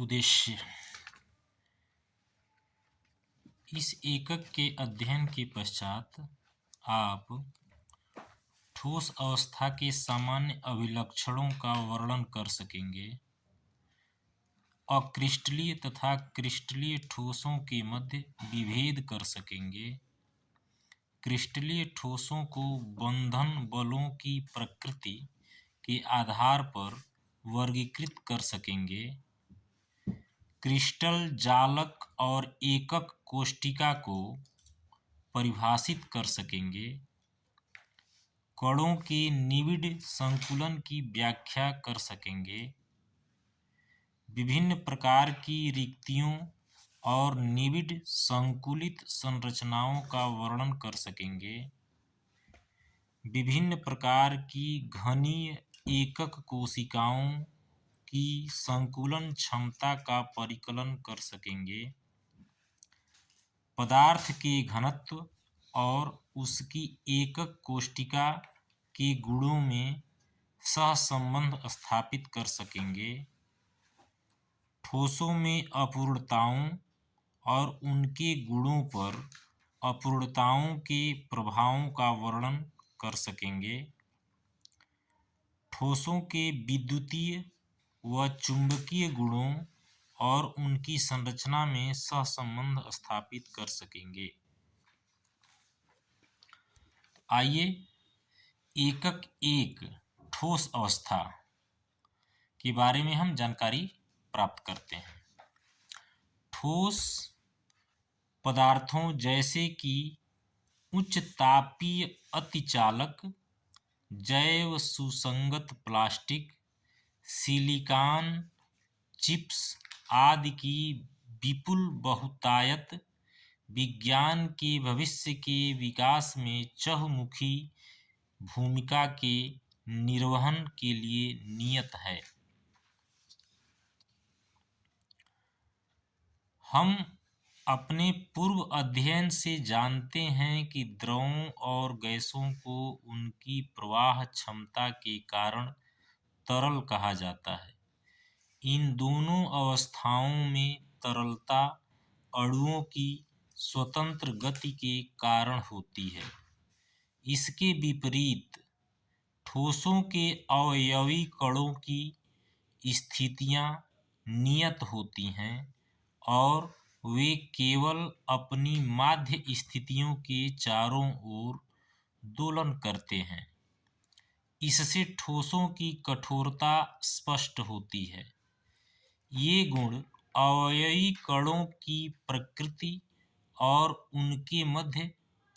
उद्देश्य। इस एकक के अध्ययन के पश्चात आप ठोस अवस्था के सामान्य अभिलक्षणों का वर्णन कर सकेंगे। अक्रिस्टलीय तथा क्रिस्टलीय ठोसों के मध्य विभेद कर सकेंगे। क्रिस्टलीय ठोसों को बंधन बलों की प्रकृति के आधार पर वर्गीकृत कर सकेंगे। क्रिस्टल जालक और एकक कोष्ठिका को परिभाषित कर सकेंगे। कणों के निबिड़ संकुलन की व्याख्या कर सकेंगे। विभिन्न प्रकार की रिक्तियों और निबिड़ संकुलित संरचनाओं का वर्णन कर सकेंगे। विभिन्न प्रकार की घनीय एकक कोशिकाओं की संकुलन क्षमता का परिकलन कर सकेंगे। पदार्थ के घनत्व और उसकी एकक कोष्ठिका के गुणों में सहसंबंध स्थापित कर सकेंगे। ठोसों में अपूर्णताओं और उनके गुणों पर अपूर्णताओं के प्रभावों का वर्णन कर सकेंगे। ठोसों के विद्युतीय व चुंबकीय गुणों और उनकी संरचना में सहसंबंध स्थापित कर सकेंगे। आइए एकक एक ठोस अवस्था के बारे में हम जानकारी प्राप्त करते हैं। ठोस पदार्थों जैसे कि उच्च तापीय अतिचालक, जैव सुसंगत प्लास्टिक, सिलिकॉन चिप्स आदि की विपुल बहुतायत विज्ञान के भविष्य के विकास में चहुमुखी भूमिका के निर्वहन के लिए नियत है। हम अपने पूर्व अध्ययन से जानते हैं कि द्रवों और गैसों को उनकी प्रवाह क्षमता के कारण तरल कहा जाता है। इन दोनों अवस्थाओं में तरलता अणुओं की स्वतंत्र गति के कारण होती है। इसके विपरीत ठोसों के अवयवी कणों की स्थितियां नियत होती हैं और वे केवल अपनी माध्य स्थितियों के चारों ओर दोलन करते हैं। इससे ठोसों की कठोरता स्पष्ट होती है। ये गुण अवयवी कणों की प्रकृति और उनके मध्य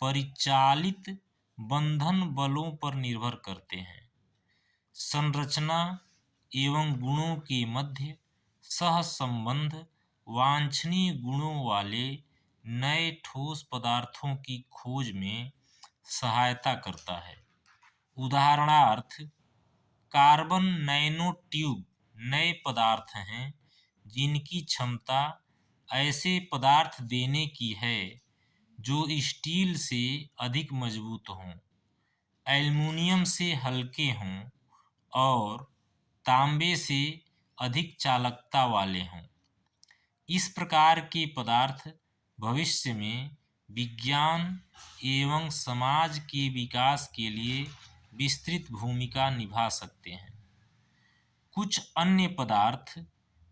परिचालित बंधन बलों पर निर्भर करते हैं। संरचना एवं गुणों के मध्य सहसंबंध वांछनीय गुणों वाले नए ठोस पदार्थों की खोज में सहायता करता है। उदाहरणार्थ, कार्बन नैनो ट्यूब नए पदार्थ हैं जिनकी क्षमता ऐसे पदार्थ देने की है जो स्टील से अधिक मजबूत हों, एल्युमिनियम से हल्के हों और तांबे से अधिक चालकता वाले हों। इस प्रकार के पदार्थ भविष्य में विज्ञान एवं समाज के विकास के लिए विस्तृत भूमिका निभा सकते हैं। कुछ अन्य पदार्थ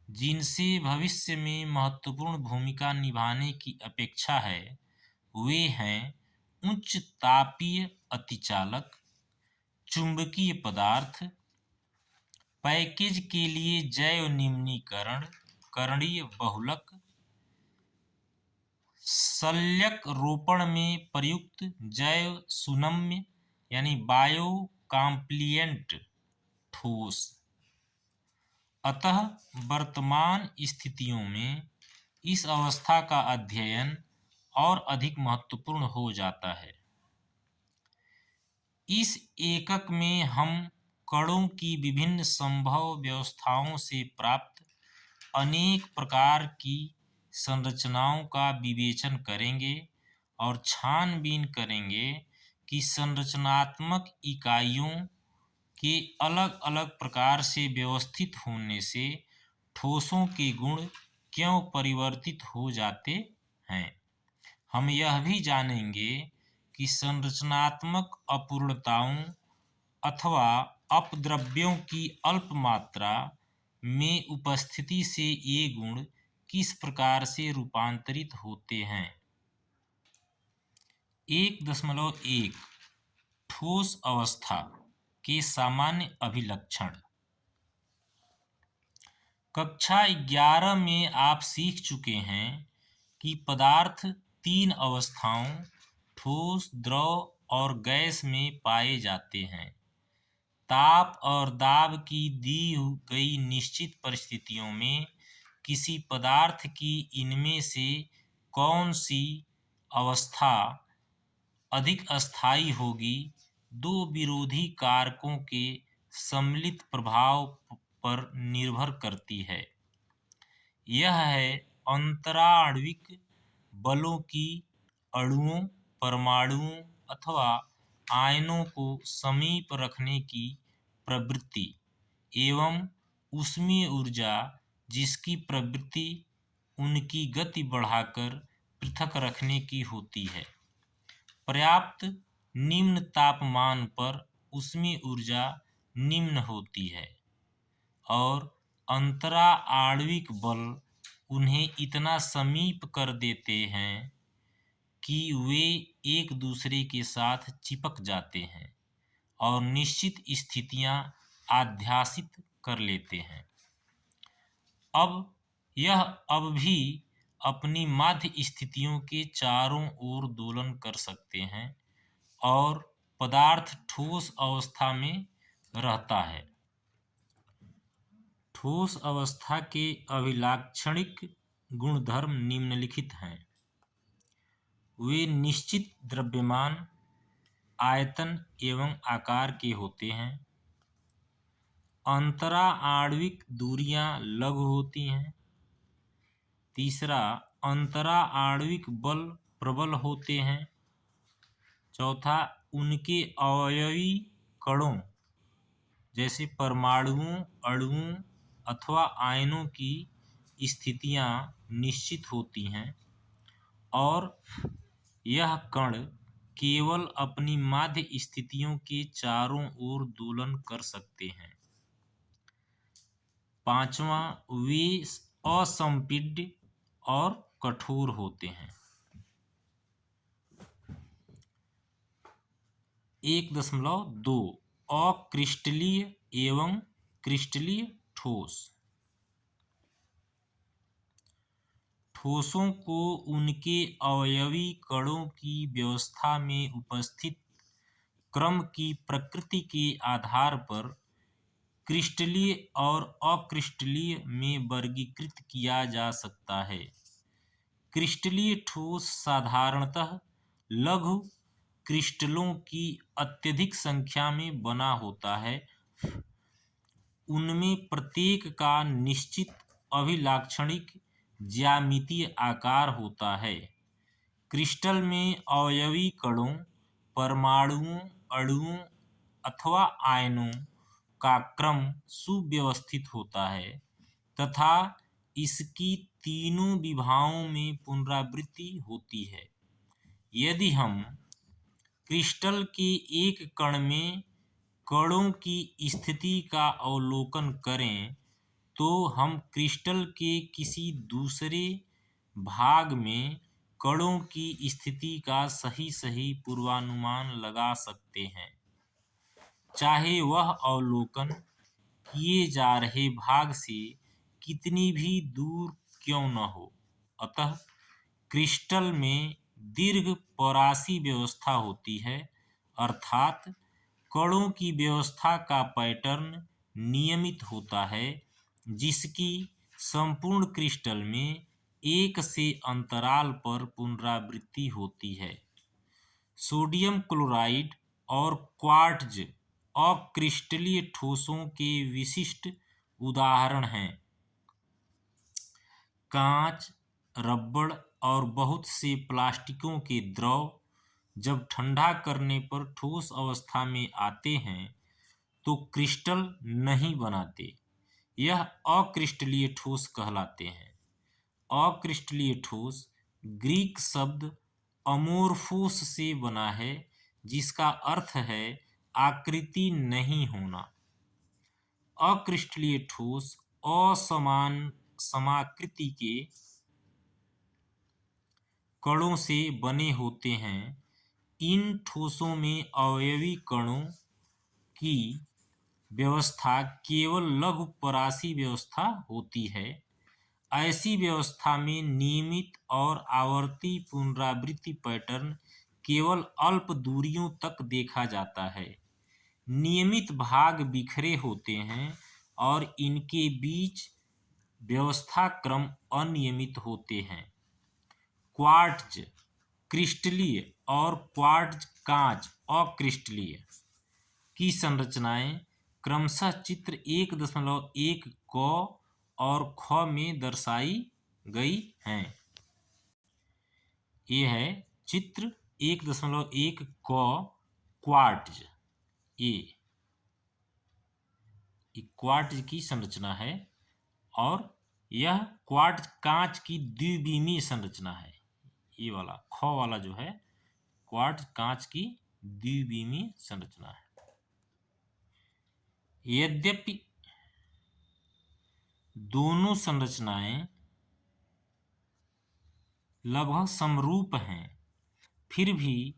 जिनसे भविष्य में महत्वपूर्ण भूमिका निभाने की अपेक्षा है वे हैं उच्च तापीय अतिचालक, चुंबकीय पदार्थ, पैकेज के लिए जैव निम्नीकरण करणीय बहुलक, शल्यक रोपण में प्रयुक्त जैव सुनम्य यानी बायो कॉम्प्लिएंट ठोस। अतः वर्तमान स्थितियों में इस अवस्था का अध्ययन और अधिक महत्वपूर्ण हो जाता है। इस एकक में हम कणों की विभिन्न संभव व्यवस्थाओं से प्राप्त अनेक प्रकार की संरचनाओं का विवेचन करेंगे और छानबीन करेंगे कि संरचनात्मक इकाइयों के अलग अलग प्रकार से व्यवस्थित होने से ठोसों के गुण क्यों परिवर्तित हो जाते हैं। हम यह भी जानेंगे कि संरचनात्मक अपूर्णताओं अथवा अपद्रव्यों की अल्प मात्रा में उपस्थिति से ये गुण किस प्रकार से रूपांतरित होते हैं। 1.1 ठोस अवस्था के सामान्य अभिलक्षण। कक्षा 11 में आप सीख चुके हैं कि पदार्थ 3 अवस्थाओं ठोस, द्रव और गैस में पाए जाते हैं। ताप और दाब की दी गई निश्चित परिस्थितियों में किसी पदार्थ की इनमें से कौन सी अवस्था अधिक अस्थायी होगी, दो विरोधी कारकों के सम्मिलित प्रभाव पर निर्भर करती है। यह है अंतराण्विक बलों की अणुओं, परमाणुओं अथवा आयनों को समीप रखने की प्रवृत्ति एवं ऊष्मीय ऊर्जा जिसकी प्रवृत्ति उनकी गति बढ़ाकर पृथक रखने की होती है। पर्याप्त निम्न तापमान पर ऊष्मीय ऊर्जा निम्न होती है और अंतराण्विक बल उन्हें इतना समीप कर देते हैं कि वे एक दूसरे के साथ चिपक जाते हैं और निश्चित स्थितियां आध्यासित कर लेते हैं। यह अब भी अपनी माध्य स्थितियों के चारों ओर दोलन कर सकते हैं और पदार्थ ठोस अवस्था में रहता है। ठोस अवस्था के अभिलाक्षणिक गुणधर्म निम्नलिखित हैं। वे निश्चित द्रव्यमान, आयतन एवं आकार के होते हैं। अंतराण्विक दूरियां लघु होती हैं। तीसरा, अंतराण्विक बल प्रबल होते हैं। चौथा, उनके अवयवी कणों जैसे परमाणुओं, अणुओं अथवा आयनों की स्थितियां निश्चित होती हैं और यह कण केवल अपनी माध्य स्थितियों के चारों ओर दोलन कर सकते हैं। पांचवा, वे असंपीड्य और कठोर होते हैं। 1.2 अक्रिस्टलीय एवं क्रिस्टलीय ठोस। ठोसों को उनके अवयवी कणों की व्यवस्था में उपस्थित क्रम की प्रकृति के आधार पर क्रिस्टलीय और अक्रिस्टलीय में वर्गीकृत किया जा सकता है। क्रिस्टलीय ठोस साधारणतः लघु क्रिस्टलों की अत्यधिक संख्या में बना होता है। उनमें प्रत्येक का निश्चित अभिलाक्षणिक ज्यामितीय आकार होता है। क्रिस्टल में अवयवी कणों, परमाणुओं, अणुओं अथवा आयनों का क्रम सुव्यवस्थित होता है तथा इसकी तीनों विभागों में पुनरावृत्ति होती है। यदि हम क्रिस्टल के एक कण में कणों की स्थिति का अवलोकन करें तो हम क्रिस्टल के किसी दूसरे भाग में कणों की स्थिति का सही पूर्वानुमान लगा सकते हैं, चाहे वह अवलोकन किए जा रहे भाग से कितनी भी दूर क्यों न हो। अतः क्रिस्टल में दीर्घ परासी व्यवस्था होती है, अर्थात कणों की व्यवस्था का पैटर्न नियमित होता है जिसकी संपूर्ण क्रिस्टल में एक से अंतराल पर पुनरावृत्ति होती है। सोडियम क्लोराइड और क्वार्ट्ज अक्रिस्टलीय ठोसों के विशिष्ट उदाहरण हैं। कांच, रबड़ और बहुत से प्लास्टिकों के द्रव जब ठंडा करने पर ठोस अवस्था में आते हैं तो क्रिस्टल नहीं बनाते, यह अक्रिस्टलीय ठोस कहलाते हैं। अक्रिस्टलीय ठोस ग्रीक शब्द अमोर्फोस से बना है, जिसका अर्थ है आकृति नहीं होना। अक्रिस्टलीय ठोस असमान समाकृति के कणों से बने होते हैं। इन ठोसों में अवयवी कणों की व्यवस्था केवल लघु परासी व्यवस्था होती है। ऐसी व्यवस्था में नियमित और आवर्ती पुनरावृत्ति पैटर्न केवल अल्प दूरियों तक देखा जाता है। नियमित भाग बिखरे होते हैं और इनके बीच व्यवस्था क्रम अनियमित होते हैं। क्वार्ट्ज क्रिस्टलीय और क्वार्ट्ज कांच अक्रिस्टलीय की संरचनाएं क्रमशः चित्र 1.1 क और ख में दर्शाई गई हैं। ये है चित्र 1.1 क क्वार्ट्ज। ये क्वार्ट्ज की संरचना है और यह क्वार्ट्ज कांच की द्विविमीय संरचना है। ये वाला ख वाला जो है क्वार्ट्ज कांच की द्विविमीय संरचना है। यद्यपि दोनों संरचनाएं लगभग समरूप हैं, फिर भी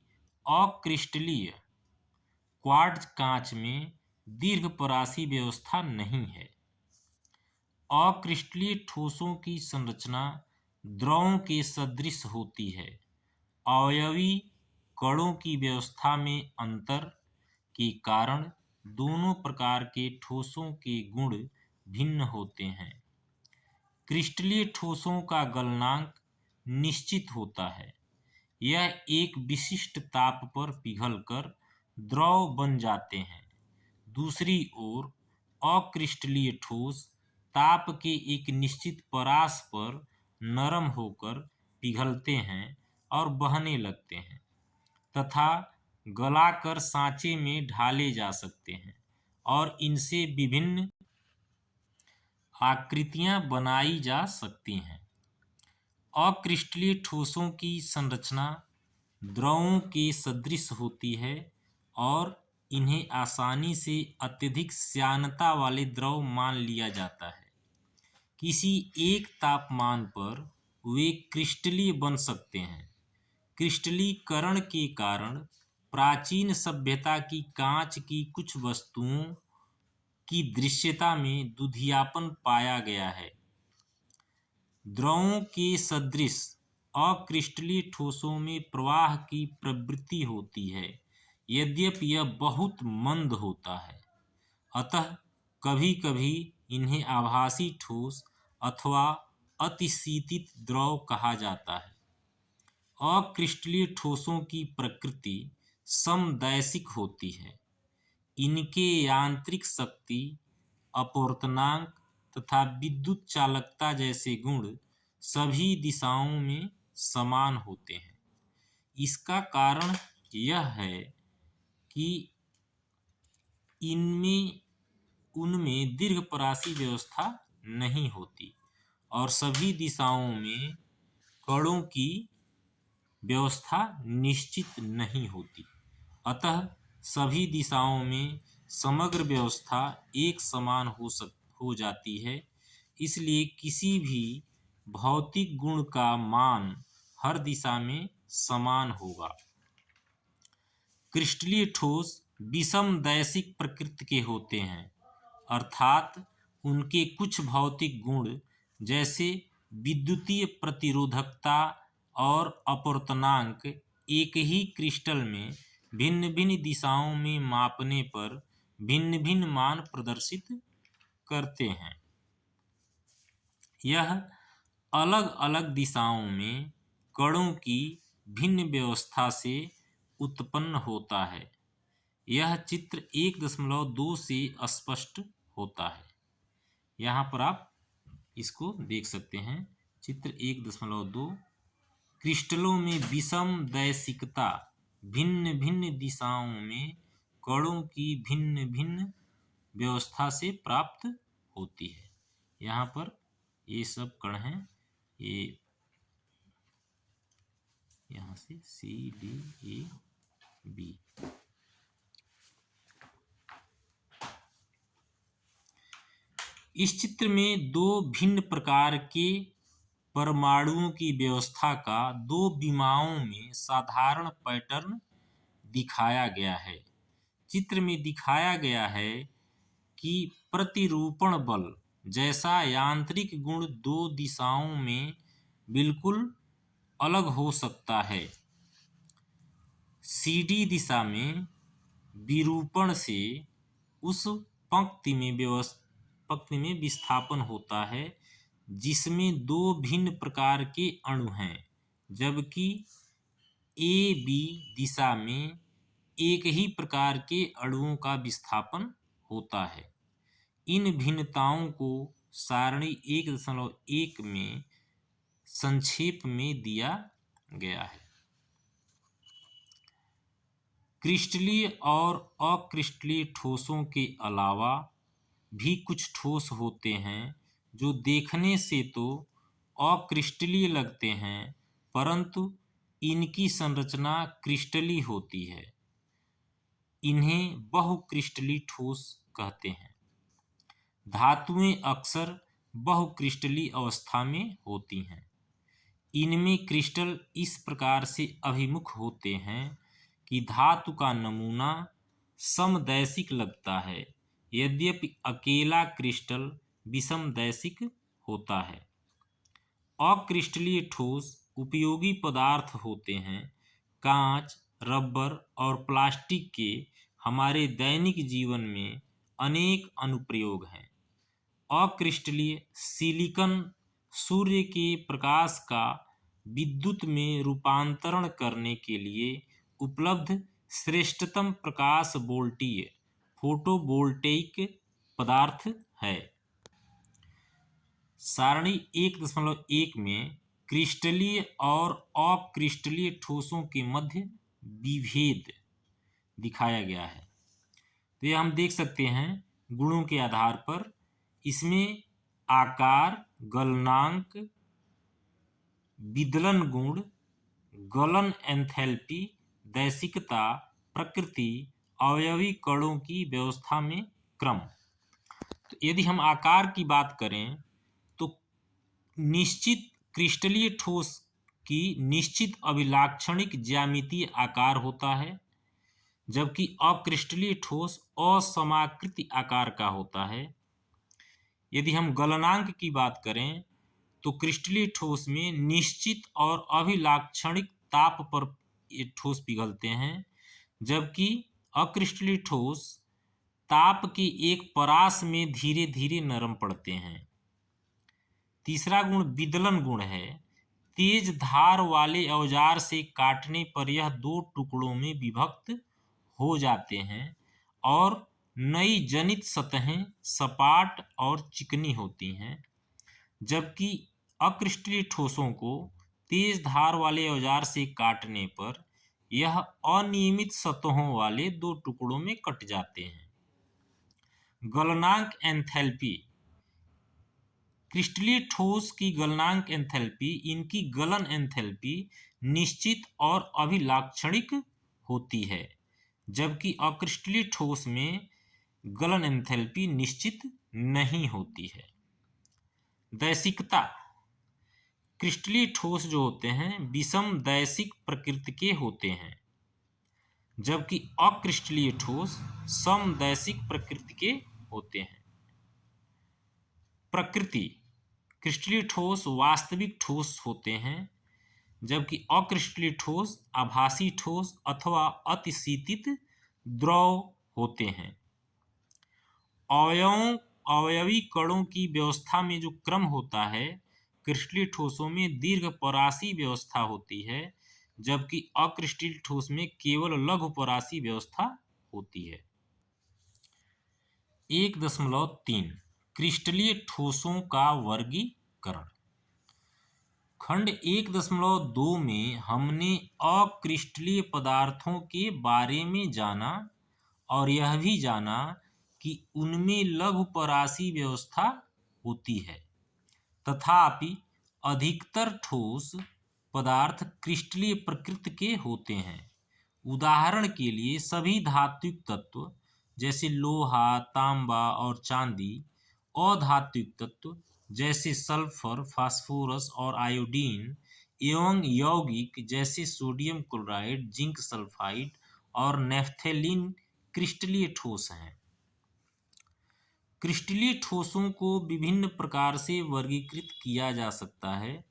अक्रिस्टलीय क्वार्ट्ज कांच में दीर्घपरासी व्यवस्था नहीं है। अक्रिस्टलीय ठोसों की संरचना द्रवों के सदृश होती है। अवयवी कणों की व्यवस्था में अंतर के कारण दोनों प्रकार के ठोसों के गुण भिन्न होते हैं। क्रिस्टलीय ठोसों का गलनांक निश्चित होता है। यह एक विशिष्ट ताप पर पिघलकर द्रव बन जाते हैं। दूसरी ओर अक्रिस्टलीय ठोस ताप के एक निश्चित परास पर नरम होकर पिघलते हैं और बहने लगते हैं तथा गलाकर सांचे में ढाले जा सकते हैं और इनसे विभिन्न आकृतियां बनाई जा सकती हैं। अक्रिस्टलीय ठोसों की संरचना द्रवों के सदृश होती है और इन्हें आसानी से अत्यधिक श्यानता वाले द्रव मान लिया जाता है। किसी एक तापमान पर वे क्रिस्टलीय बन सकते हैं। क्रिस्टलीकरण के कारण प्राचीन सभ्यता की कांच की कुछ वस्तुओं की दृश्यता में दुधियापन पाया गया है। द्रवों के सदृश अक्रिस्टलीय ठोसों में प्रवाह की प्रवृत्ति होती है, यद्यपि यह बहुत मंद होता है। अतः कभी-कभी इन्हें आभासी ठोस अथवा अतिशीतित द्रव कहा जाता है। अक्रिस्टलीय ठोसों की प्रकृति समदैशिक होती है। इनके यांत्रिक शक्ति, अपवर्तनांक तथा विद्युत चालकता जैसे गुण सभी दिशाओं में समान होते हैं। इसका कारण यह है कि उनमें दीर्घपरासी व्यवस्था नहीं होती और सभी दिशाओं में कणों की व्यवस्था निश्चित नहीं होती। अतः सभी दिशाओं में समग्र व्यवस्था एक समान हो जाती है। इसलिए किसी भी भौतिक गुण का मान हर दिशा में समान होगा। क्रिस्टलीय ठोस विषमदैशिक प्रकृति के होते हैं, अर्थात उनके कुछ भौतिक गुण जैसे विद्युतीय प्रतिरोधकता और अपवर्तनांक एक ही क्रिस्टल में भिन्न भिन्न दिशाओं में मापने पर भिन्न भिन्न मान प्रदर्शित करते हैं। यह अलग अलग दिशाओं में कणों की भिन्न व्यवस्था से उत्पन्न होता है। यह चित्र 1.2 से स्पष्ट होता है। यहाँ पर आप इसको देख सकते हैं। चित्र 1.2 क्रिस्टलों में विषमदैशिकता भिन्न भिन्न दिशाओं में कणों की भिन्न भिन्न व्यवस्था से प्राप्त होती है। यहाँ पर ये सब कण हैं, ये यहाँ से CDAB। इस चित्र में दो भिन्न प्रकार के परमाणुओं की व्यवस्था का दो विमाओं में साधारण पैटर्न दिखाया गया है। चित्र में दिखाया गया है कि प्रतिरूपण बल जैसा यांत्रिक गुण दो दिशाओं में बिल्कुल अलग हो सकता है। CD दिशा में विरूपण से उस पंक्ति में विस्थापन होता है जिसमें दो भिन्न प्रकार के अणु हैं, जबकि AB दिशा में एक ही प्रकार के अणुओं का विस्थापन होता है। इन भिन्नताओं को सारणी 1.1 में संक्षेप में दिया गया है। क्रिस्टलीय और अक्रिस्टलीय ठोसों के अलावा भी कुछ ठोस होते हैं जो देखने से तो अक्रिस्टलीय लगते हैं, परंतु इनकी संरचना क्रिस्टलीय होती है। इन्हें बहुक्रिस्टलीय ठोस कहते हैं। धातुएं अक्सर बहुक्रिस्टलीय अवस्था में होती हैं। इनमें क्रिस्टल इस प्रकार से अभिमुख होते हैं कि धातु का नमूना समदैशिक लगता है, यद्यपि अकेला क्रिस्टल विषमदैशिक होता है। अक्रिस्टलीय ठोस उपयोगी पदार्थ होते हैं। कांच, रबर और प्लास्टिक के हमारे दैनिक जीवन में अनेक अनुप्रयोग हैं। अक्रिस्टलीय सिलिकॉन सूर्य के प्रकाश का विद्युत में रूपांतरण करने के लिए उपलब्ध श्रेष्ठतम प्रकाश वोल्टीय फोटोवोल्टेइक पदार्थ है। सारणी 1.1 में क्रिस्टलीय और अक्रिस्टलीय ठोसों के मध्य विभेद दिखाया गया है। तो ये हम देख सकते हैं गुणों के आधार पर। इसमें आकार, गलनांक, विदलन गुण, गलन एंथैल्पी, दैशिकता, प्रकृति, अवयवी कणों की व्यवस्था में क्रम। तो यदि हम आकार की बात करें तो निश्चित क्रिस्टलीय ठोस की निश्चित अभिलाक्षणिक ज्यामितीय आकार होता है, जबकि अक्रिस्टलीय ठोस असमाकृति आकार का होता है। यदि हम गलनांक की बात करें तो क्रिस्टलीय ठोस में निश्चित और अभिलाक्षणिक ताप पर ये ठोस पिघलते हैं, जबकि अक्रिस्टलीय ठोस ताप की एक परास में धीरे धीरे नरम पड़ते हैं। तीसरा गुण विदलन गुण है। तेज धार वाले औजार से काटने पर यह दो टुकड़ों में विभक्त हो जाते हैं और नई जनित सतहें सपाट और चिकनी होती हैं, जबकि अक्रिस्टलीय ठोसों को तेज धार वाले औजार से काटने पर यह अनियमित सतहों वाले दो टुकड़ों में कट जाते हैं। गलनांक एंथैल्पी। क्रिस्टलीय ठोस की गलनांक एंथैल्पी इनकी गलन एंथैल्पी निश्चित और अभिलाक्षणिक होती है, जबकि अक्रिस्टलीय ठोस में गलन एंथैल्पी निश्चित नहीं होती है। दैशिकता। क्रिस्टलीय ठोस जो होते हैं विषम दैशिक प्रकृति के होते हैं, जबकि अक्रिस्टलीय ठोस समदैशिक प्रकृति के होते हैं। प्रकृति। क्रिस्टलीय ठोस वास्तविक ठोस होते हैं, जबकि अक्रिस्टलीय ठोस आभासी ठोस अथवा अतिशीतित द्रव होते हैं। अवयवी कणों की व्यवस्था में जो क्रम होता है, क्रिस्टलीय ठोसों में दीर्घ परासी व्यवस्था होती है, जबकि अक्रिस्टलीय ठोस में केवल लघु परासी व्यवस्था होती है। 1.3 क्रिस्टलीय ठोसों का वर्गीकरण। खंड 1.2 में हमने अक्रिस्टलीय पदार्थों के बारे में जाना और यह भी जाना कि उनमें लघु परासी व्यवस्था होती है। तथापि अधिकतर ठोस पदार्थ क्रिस्टलीय प्रकृति के होते हैं। उदाहरण के लिए सभी धात्विक तत्व जैसे लोहा, तांबा और चांदी, अधात्विक तत्व जैसे सल्फर, फास्फोरस और आयोडीन, एवं यौगिक जैसे सोडियम क्लोराइड, जिंक सल्फाइड और नेफ्थेलिन क्रिस्टलीय ठोस हैं। क्रिस्टलीय ठोसों को विभिन्न प्रकार से वर्गीकृत किया जा सकता है।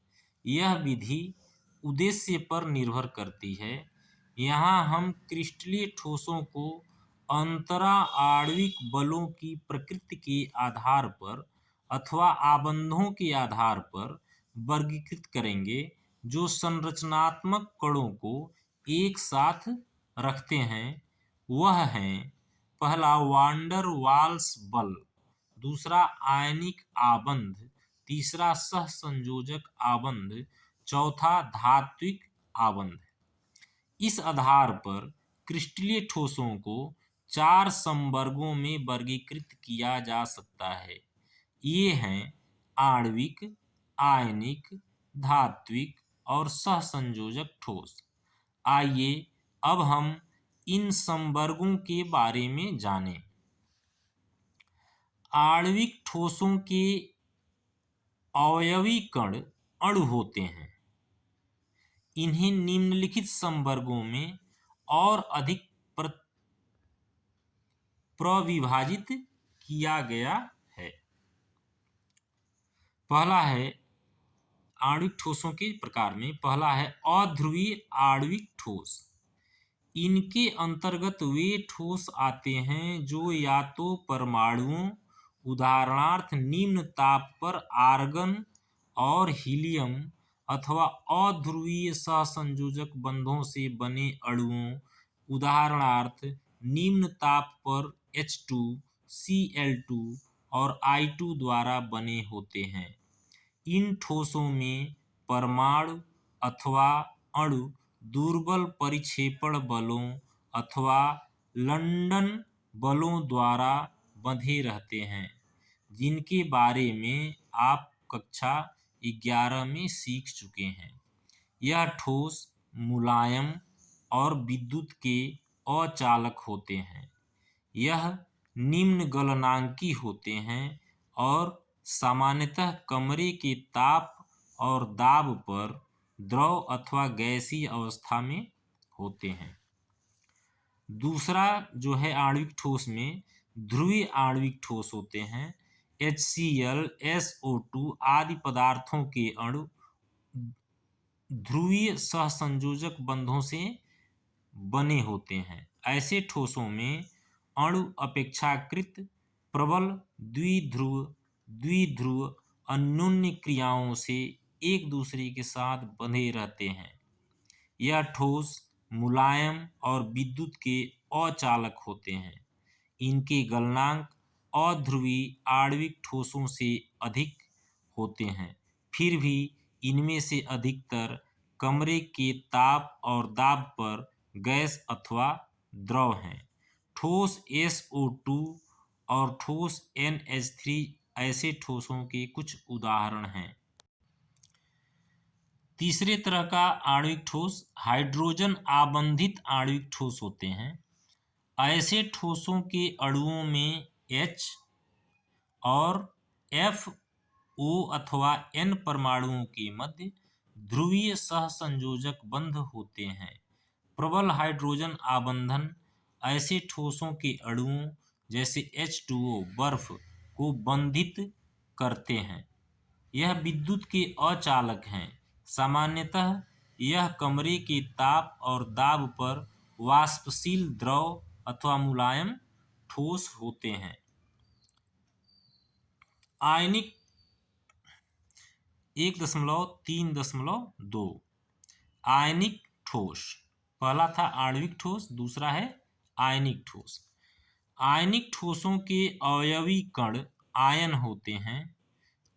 यह विधि उद्देश्य पर निर्भर करती है। यहाँ हम क्रिस्टलीय ठोसों को अंतरा आणविक बलों की प्रकृति के आधार पर अथवा आबंधों के आधार पर वर्गीकृत करेंगे जो संरचनात्मक कणों को एक साथ रखते हैं। वह हैं: पहला वांडर वाल्स बल, दूसरा आयनिक आबंध, तीसरा सहसंयोजक आबंध, चौथा धात्विक आबंध। इस आधार पर क्रिस्टलीय ठोसों को 4 समवर्गों में वर्गीकृत किया जा सकता है। ये हैं आणविक, आयनिक, धात्विक और सहसंयोजक ठोस। आइए अब हम इन समवर्गों के बारे में जानें। आणविक ठोसों के अवयवी कण अणु होते हैं। इन्हें निम्नलिखित समवर्गों में और अधिक प्रविभाजित किया गया है। पहला है आणविक ठोसों के प्रकार में, पहला है अध्रुवीय आणविक ठोस। इनके अंतर्गत वे ठोस आते हैं जो या तो परमाणुओं, उदाहरणार्थ निम्न ताप पर आर्गन और हीलियम, अथवा अध्रुवीय सहसंयोजक बंधों से बने अणुओं, उदाहरणार्थ निम्न ताप पर H2, Cl2 और I2 द्वारा बने होते हैं। इन ठोसों में परमाणु अथवा अणु दुर्बल परिक्षेपण बलों अथवा लंदन बलों द्वारा बंधे रहते हैं, जिनके बारे में आप कक्षा 11 में सीख चुके हैं। यह ठोस मुलायम और विद्युत के अचालक होते हैं। यह निम्न गलनांकी होते हैं और सामान्यतः कमरे के ताप और दाब पर द्रव अथवा गैसीय अवस्था में होते हैं। दूसरा जो है आणविक ठोस में ध्रुवीय आणविक ठोस होते हैं। HCl, SO2 आदि पदार्थों के अणु ध्रुवीय सहसंयोजक बंधों से बने होते हैं। ऐसे ठोसों में अणु अपेक्षाकृत प्रबल द्विध्रुव अन्योन्य क्रियाओं से एक दूसरे के साथ बंधे रहते हैं। यह ठोस मुलायम और विद्युत के अचालक होते हैं। इनके गलनांक अध्रुवीय आणविक ठोसों से अधिक होते हैं। फिर भी इनमें से अधिकतर कमरे के ताप और दाब पर गैस अथवा द्रव हैं। ठोस SO2 और ठोस NH3 ऐसे ठोसों के कुछ उदाहरण हैं। तीसरे तरह का आणविक ठोस हाइड्रोजन आबंधित आणविक ठोस होते हैं। ऐसे ठोसों के अणुओं में H और F, O अथवा N परमाणुओं के मध्य ध्रुवीय सहसंयोजक बंध होते हैं। प्रबल हाइड्रोजन आबंधन ऐसे ठोसों के अणुओं जैसे H2O बर्फ को बंधित करते हैं। यह विद्युत के अचालक हैं। सामान्यतः यह कमरे के ताप और दाब पर वाष्पशील द्रव अथवा मुलायम ठोस होते हैं। आयनिक 1.3.2 आयनिक ठोस। पहला था आणविक ठोस, दूसरा है आयनिक ठोस। आयनिक ठोसों के अवयवी कण आयन होते हैं।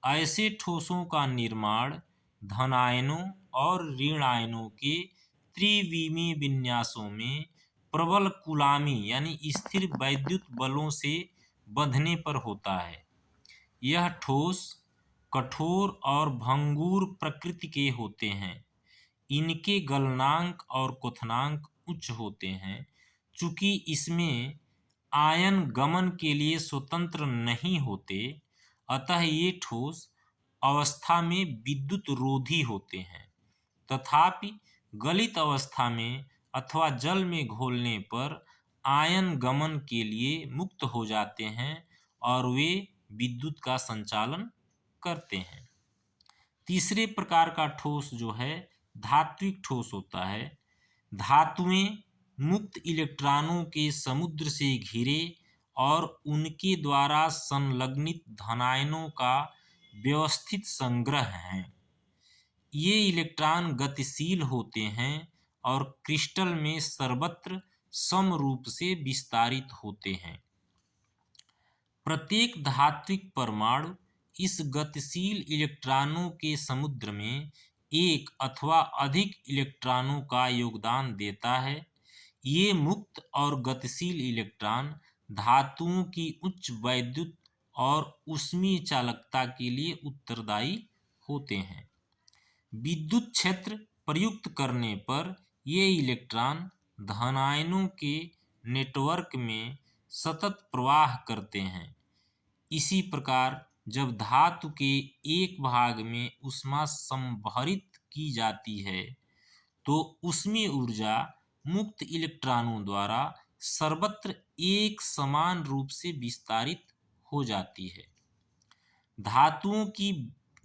ऐसे ठोसों का निर्माण धनायनों और ऋणायनों के त्रिविमीय विन्यासों में प्रबल कूलामी यानी स्थिर वैद्युत बलों से बंधने पर होता है। यह ठोस कठोर और भंगुर प्रकृति के होते हैं। इनके गलनांक और क्वथनांक उच्च होते हैं। चूंकि इसमें आयन गमन के लिए स्वतंत्र नहीं होते, अतः ये ठोस अवस्था में विद्युत रोधी होते हैं। तथापि गलित अवस्था में अथवा जल में घोलने पर आयन गमन के लिए मुक्त हो जाते हैं और वे विद्युत का संचालन करते हैं। तीसरे प्रकार का ठोस जो है धात्विक ठोस होता है। धातुएं मुक्त इलेक्ट्रॉनों के समुद्र से घिरे और उनके द्वारा संलग्नित धनायनों का व्यवस्थित संग्रह हैं। ये इलेक्ट्रॉन गतिशील होते हैं और क्रिस्टल में सर्वत्र सम रूप से विस्तारित होते हैं। प्रत्येक धात्विक परमाणु इस गतिशील इलेक्ट्रॉनों के समुद्र में एक अथवा अधिक इलेक्ट्रॉनों का योगदान देता है। ये मुक्त और गतिशील इलेक्ट्रॉन धातुओं की उच्च वैद्युत और ऊष्मीय चालकता के लिए उत्तरदायी होते हैं। विद्युत क्षेत्र प्रयुक्त करने पर ये इलेक्ट्रॉन धनायनों के नेटवर्क में सतत प्रवाह करते हैं। इसी प्रकार जब धातु के एक भाग में ऊष्मा संभरित की जाती है तो ऊष्मीय ऊर्जा मुक्त इलेक्ट्रॉनों द्वारा सर्वत्र एक समान रूप से विस्तारित हो जाती है। धातुओं की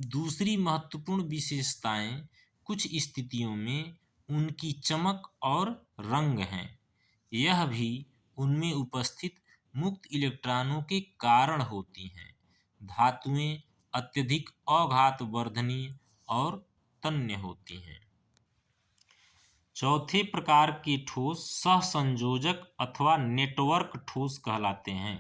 दूसरी महत्वपूर्ण विशेषताएं कुछ स्थितियों में उनकी चमक और रंग हैं। यह भी उनमें उपस्थित मुक्त इलेक्ट्रॉनों के कारण होती हैं। धातुएं अत्यधिक अघात वर्धनीय और तन्य होती हैं। चौथे प्रकार के ठोस सहसंयोजक अथवा नेटवर्क ठोस कहलाते हैं।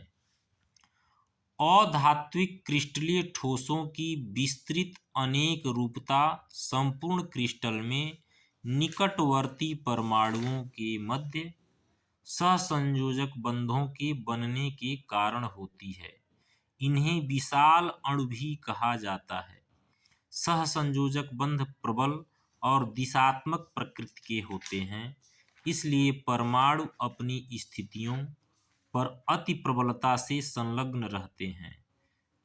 अधात्विक क्रिस्टलीय ठोसों की विस्तृत अनेक रूपता संपूर्ण क्रिस्टल में निकटवर्ती परमाणुओं के मध्य सहसंयोजक बंधों के बनने के कारण होती है। इन्हें विशाल अणु भी कहा जाता है। सहसंयोजक बंध प्रबल और दिशात्मक प्रकृति के होते हैं, इसलिए परमाणु अपनी स्थितियों पर अति प्रबलता से संलग्न रहते हैं।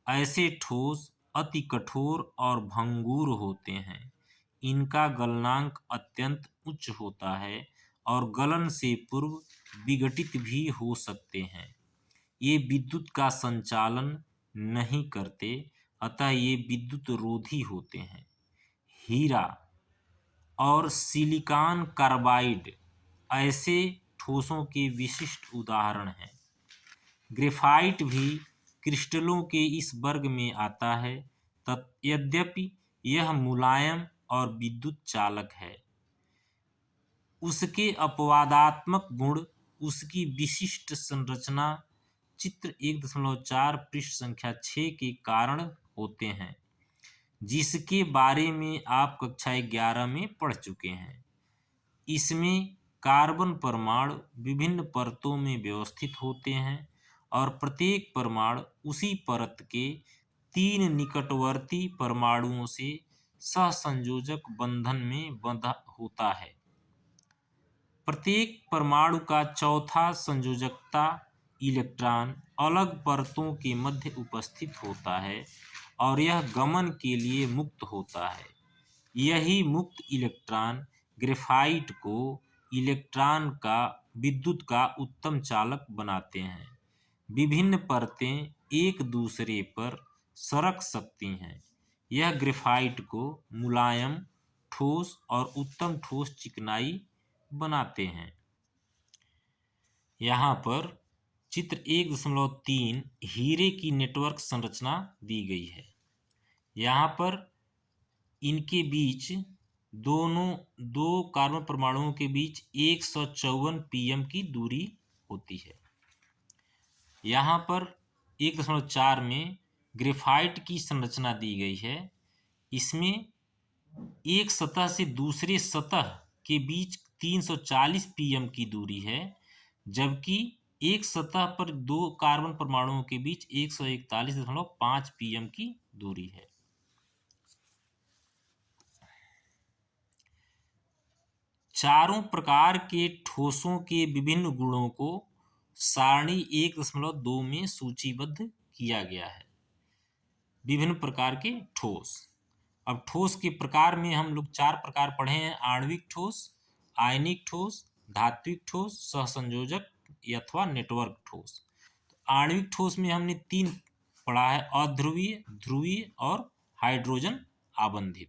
ऐसे ठोस अति कठोर और भंगुर होते हैं। इनका गलनांक अत्यंत उच्च होता है और गलन से पूर्व विघटित भी हो सकते हैं। ये विद्युत का संचालन नहीं करते, अतः ये विद्युत रोधी होते हैं। हीरा और सिलिकॉन कार्बाइड ऐसे ठोसों के विशिष्ट उदाहरण हैं। ग्रेफाइट भी क्रिस्टलों के इस वर्ग में आता है, यद्यपि यह मुलायम और विद्युत चालक है। उसके अपवादात्मक गुण उसकी विशिष्ट संरचना चित्र 1.4 पृष्ठ संख्या 6 के कारण होते हैं, जिसके बारे में आप कक्षा 11 में पढ़ चुके हैं। इसमें कार्बन परमाणु विभिन्न परतों में व्यवस्थित होते हैं और प्रत्येक परमाणु उसी परत के 3 निकटवर्ती परमाणुओं से सहसंयोजक बंधन में बंधा होता है। प्रत्येक परमाणु का चौथा संयोजकता इलेक्ट्रॉन अलग परतों के मध्य उपस्थित होता है और यह गमन के लिए मुक्त होता है। यही मुक्त इलेक्ट्रॉन ग्रेफाइट को इलेक्ट्रॉन का विद्युत का उत्तम चालक बनाते हैं। विभिन्न परतें एक दूसरे पर सरक सकती हैं। यह ग्रेफाइट को मुलायम, ठोस और उत्तम ठोस चिकनाई बनाते हैं। यहाँ पर चित्र 1.3 हीरे की नेटवर्क संरचना दी गई है। यहाँ पर इनके बीच दो कार्बन परमाणुओं के बीच 154 pm की दूरी होती है। यहाँ पर 1.4 में ग्रेफाइट की संरचना दी गई है। इसमें एक सतह से दूसरे सतह के बीच 340 pm की दूरी है, जबकि एक सतह पर दो कार्बन परमाणुओं के बीच 141.5 pm की दूरी है। चारों प्रकार के ठोसों के विभिन्न गुणों को सारणी 1.2 में सूचीबद्ध किया गया है। विभिन्न प्रकार के ठोस। अब ठोस के प्रकार में हम लोग 4 प्रकार पढ़े हैं: आणविक ठोस, आयनिक ठोस, धात्विक ठोस, सहसंयोजक अथवा नेटवर्क ठोस। तो आणविक ठोस में हमने 3 पढ़ा है: अध्रुवीय, ध्रुवीय और हाइड्रोजन आबंधित।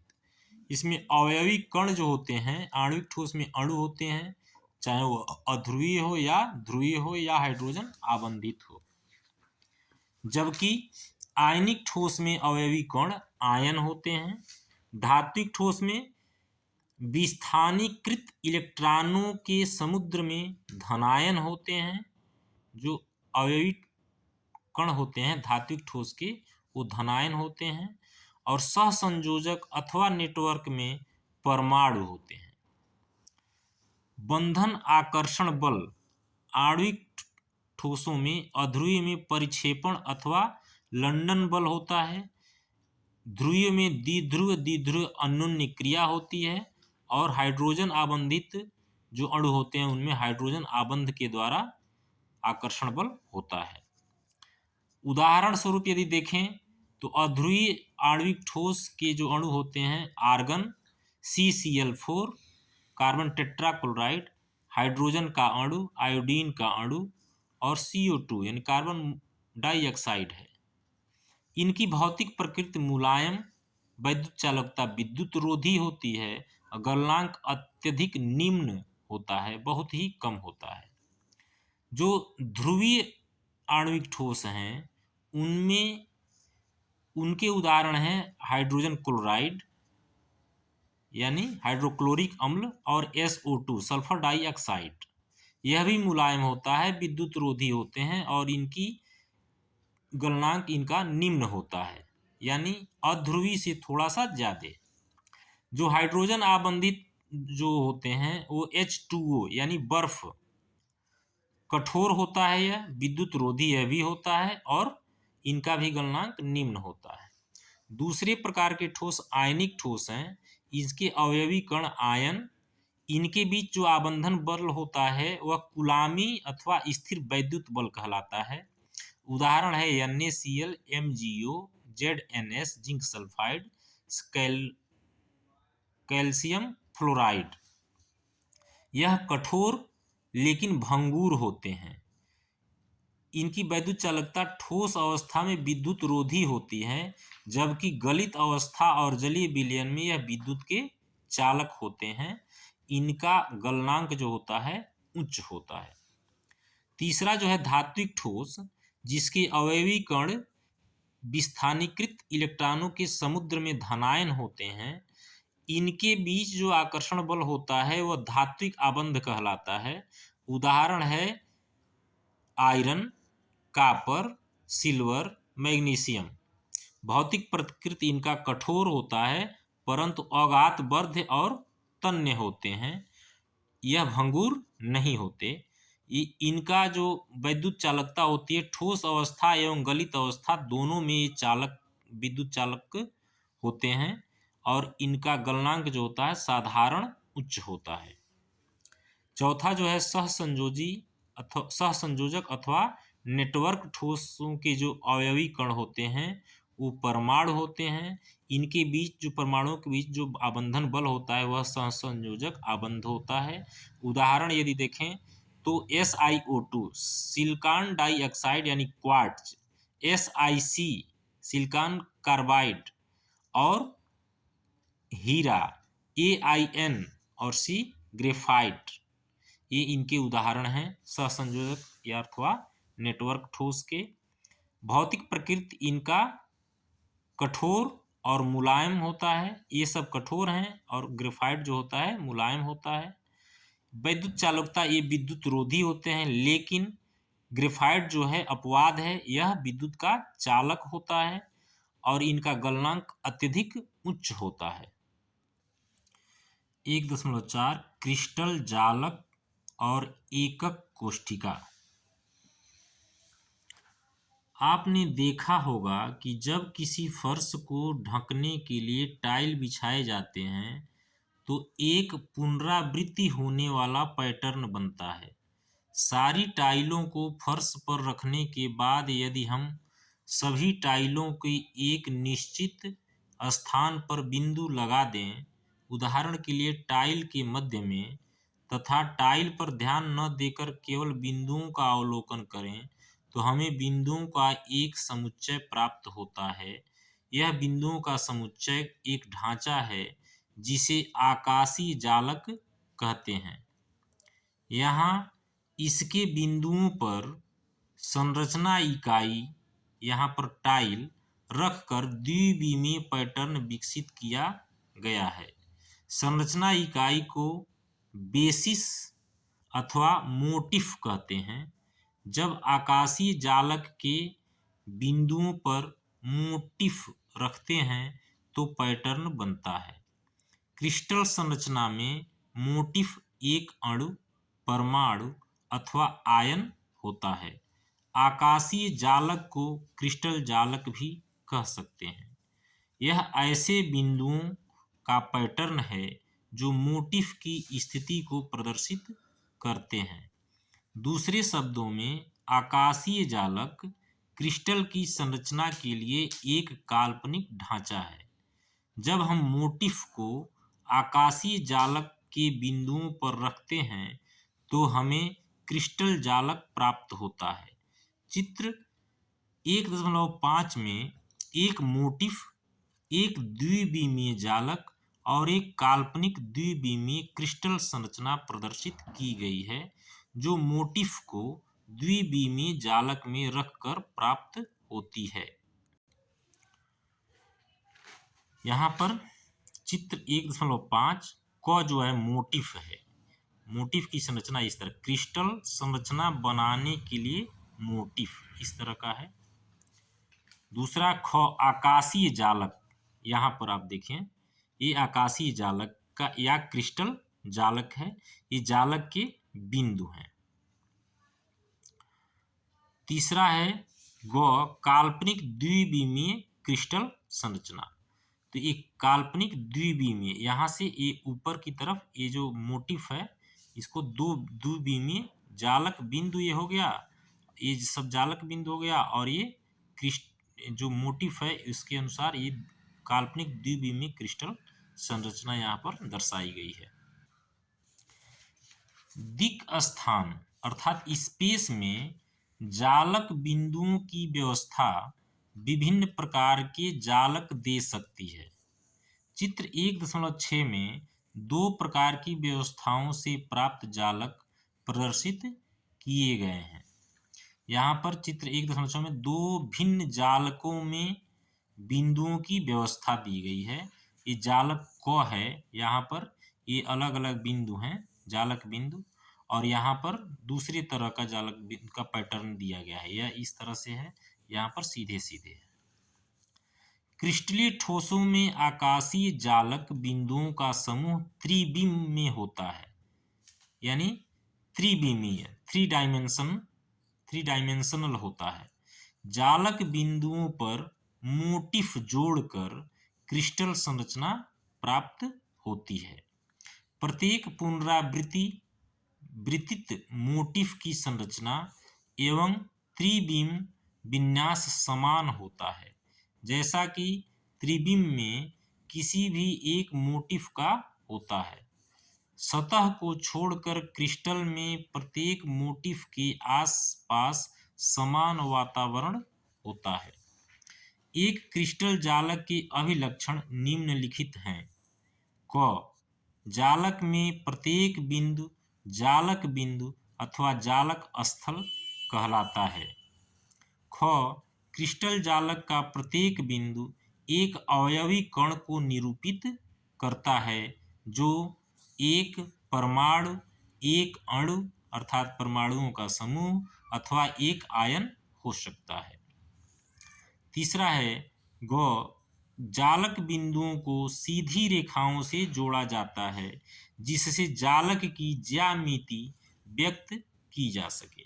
इसमें अवयवी कण जो होते हैं, आणविक ठोस में अणु होते हैं, चाहे वो अध्रुवीय हो या ध्रुवीय हो या हाइड्रोजन आबंधित हो। जबकि आयनिक ठोस में अवयवी कण आयन होते हैं। धात्विक ठोस में विस्थानीकृत इलेक्ट्रॉनों के समुद्र में धनायन होते हैं। जो अवयवी कण होते हैं धात्विक ठोस के, वो धनायन होते हैं। और सहसंयोजक अथवा नेटवर्क में परमाणु होते हैं। बंधन आकर्षण बल आणविक ठोसों में अध्रुवीय में परिक्षेपण अथवा लंदन बल होता है। ध्रुवीय में द्विध्रुव अन्योन्य क्रिया होती है। और हाइड्रोजन आबंधित जो अणु होते हैं उनमें हाइड्रोजन आबंध के द्वारा आकर्षण बल होता है। उदाहरण स्वरूप यदि देखें तो अध्रुवीय आणविक ठोस के जो अणु होते हैं argon, CCl4, carbon tetrachloride, hydrogen का अणु, आयोडीन का अणु और CO2 यानी कार्बन डाइऑक्साइड है। इनकी भौतिक प्रकृति मुलायम, वैद्युत चालकता विद्युत रोधी होती है, गलनांक अत्यधिक निम्न होता है, बहुत ही कम होता है। जो ध्रुवीय आणविक ठोस हैं उनमें उनके उदाहरण हैं हाइड्रोजन क्लोराइड यानी हाइड्रोक्लोरिक अम्ल और SO2 सल्फर डाइऑक्साइड। यह भी मुलायम होता है, विद्युत रोधी होते हैं और इनकी गलनांक इनका निम्न होता है, यानी अध्रुवी से थोड़ा सा ज्यादा। जो हाइड्रोजन आबंधित जो होते हैं वो H2O यानी बर्फ, कठोर होता है, यह विद्युत रोधी यह भी होता है और इनका भी गलनांक निम्न होता है। दूसरे प्रकार के ठोस आयनिक ठोस हैं। इसके अवयवी कण आयन, इनके बीच जो आबंधन बल होता है वह कुलामी अथवा स्थिर वैद्युत बल कहलाता है। उदाहरण है NaCl, MgO, ZNS, zinc sulphide, calcium fluoride. यह कठोर लेकिन भंगुर होते हैं। इनकी वैद्युत चालकता ठोस अवस्था में विद्युत रोधी होती है, जबकि गलित अवस्था और जलीय विलयन में यह विद्युत के चालक होते हैं। इनका गलनांक जो होता है उच्च होता है। तीसरा जो है धात्विक ठोस, जिसके अवयवी कण विस्थानीकृत इलेक्ट्रॉनों के समुद्र में धनायन होते हैं। इनके बीच जो आकर्षण बल होता है वह धात्विक आबंध कहलाता है। उदाहरण है आयरन, कॉपर, सिल्वर, मैग्नीशियम। भौतिक प्रकृति इनका कठोर होता है, परंतु अगात वर्ध्य और तन्य होते हैं, यह भंगुर नहीं होते। इनका जो वैद्युत चालकता होती है ठोस अवस्था एवं गलित अवस्था दोनों में ये चालक विद्युत चालक होते हैं और इनका गलनांक जो होता है साधारण उच्च होता है। चौथा जो है सहसंयोजक अथवा नेटवर्क ठोसों के जो अवयवी कण होते हैं वो परमाणु होते हैं। इनके बीच जो परमाणुओं के बीच जो आबंधन बल होता है वह सहसंयोजक आबंध होता है। उदाहरण यदि देखें तो SiO2 सिलिकॉन डाइऑक्साइड यानी क्वार्ट्ज, SiC सिलिकॉन कार्बाइड और हीरा AIN और C ग्रेफाइट, ये इनके उदाहरण हैं सहसंयोजक या अथवा नेटवर्क ठोस के। भौतिक प्रकृति इनका कठोर और मुलायम होता है, ये सब कठोर हैं और ग्रेफाइट जो होता है मुलायम होता है। वैद्युत चालकता ये विद्युत रोधी होते हैं, लेकिन ग्रेफाइट जो है अपवाद है, यह विद्युत का चालक होता है और इनका गलनांक अत्यधिक उच्च होता है। 1.4 क्रिस्टल जालक और एकक कोष्ठिका। आपने देखा होगा कि जब किसी फर्श को ढकने के लिए टाइल बिछाए जाते हैं तो एक पुनरावृत्ति होने वाला पैटर्न बनता है। सारी टाइलों को फर्श पर रखने के बाद यदि हम सभी टाइलों की एक निश्चित स्थान पर बिंदु लगा दें, उदाहरण के लिए टाइल के मध्य में, तथा टाइल पर ध्यान न देकर केवल बिंदुओं का अवलोकन करें, तो हमें बिंदुओं का एक समुच्चय प्राप्त होता है। यह बिंदुओं का समुच्चय एक ढांचा है जिसे आकाशीय जालक कहते हैं। यहाँ इसके बिंदुओं पर संरचना इकाई, यहाँ पर टाइल रखकर द्विविमीय पैटर्न विकसित किया गया है। संरचना इकाई को बेसिस अथवा मोटिफ कहते हैं। जब आकाशीय जालक के बिंदुओं पर मोटिफ रखते हैं तो पैटर्न बनता है। क्रिस्टल संरचना में मोटिफ एक अणु, परमाणु अथवा आयन होता है। आकाशीय जालक को क्रिस्टल जालक भी कह सकते हैं। यह ऐसे बिंदुओं का पैटर्न है जो मोटिफ की स्थिति को प्रदर्शित करते हैं। दूसरे शब्दों में, आकाशीय जालक क्रिस्टल की संरचना के लिए एक काल्पनिक ढांचा है। जब हम मोटिफ को आकाशीय जालक के बिंदुओं पर रखते हैं तो हमें क्रिस्टल जालक प्राप्त होता है। चित्र 1.5 में एक मोटिफ, एक द्विविमीय जालक और एक काल्पनिक द्विविमीय क्रिस्टल संरचना प्रदर्शित की गई है जो मोटिफ को द्विविमीय जालक में रखकर प्राप्त होती है। यहाँ पर चित्र 1.5 का जो है मोटिफ है। मोटिफ की संरचना इस तरह, क्रिस्टल संरचना बनाने के लिए मोटिफ इस तरह का है। दूसरा आकाशीय जालक, यहाँ पर आप देखें ये आकाशीय जालक का या क्रिस्टल जालक है, ये जालक के बिंदु हैं। तीसरा है काल्पनिक द्विविमीय क्रिस्टल संरचना। तो एक काल्पनिक द्विविमीय, यहाँ से ये ऊपर की तरफ ये जो मोटिफ है इसको दो द्विविमीय जालक बिंदु ये हो गया, ये सब जालक बिंदु हो गया, और ये जो मोटिफ है इसके अनुसार ये काल्पनिक द्विविमीय क्रिस्टल संरचना यहाँ पर दर्शाई गई है। दिक् स्थान अर्थात स्पेस में जालक बिंदुओं की व्यवस्था विभिन्न प्रकार के जालक दे सकती है। चित्र 1.6 में दो प्रकार की व्यवस्थाओं से प्राप्त जालक प्रदर्शित किए गए हैं। यहाँ पर चित्र 1.6 में दो भिन्न जालकों में बिंदुओं की व्यवस्था दी गई है। ये जालक क है, यहाँ पर ये अलग अलग बिंदु हैं जालक बिंदु, और यहाँ पर दूसरी तरह का जालक का पैटर्न दिया गया है। यह इस तरह से है, यहाँ पर सीधे सीधे है। क्रिस्टलीय ठोसों में आकाशीय जालक बिंदुओं का समूह त्रिविम में होता है, यानी त्रिविमीय, थ्री डायमेंशनल होता है। जालक बिंदुओं पर मोटिफ जोड़कर क्रिस्टल संरचना प्राप्त होती है। प्रत्येक पुनरावृत्तित मोटिफ की संरचना एवं त्रिविम विन्यास समान होता है, जैसा कि त्रिविम में किसी भी एक मोटिफ का होता है। सतह को छोड़कर क्रिस्टल में प्रत्येक मोटिफ के आसपास समान वातावरण होता है। एक क्रिस्टल जालक के अभिलक्षण निम्नलिखित हैं। क, जालक में प्रत्येक बिंदु जालक बिंदु अथवा जालक स्थल कहलाता है। ख, क्रिस्टल जालक का प्रत्येक बिंदु एक अवयवी कण को निरूपित करता है, जो एक परमाणु, एक अणु अर्थात परमाणुओं का समूह अथवा एक आयन हो सकता है। तीसरा है जालक बिंदुओं को सीधी रेखाओं से जोड़ा जाता है, जिससे जालक की ज्यामिति व्यक्त की जा सके।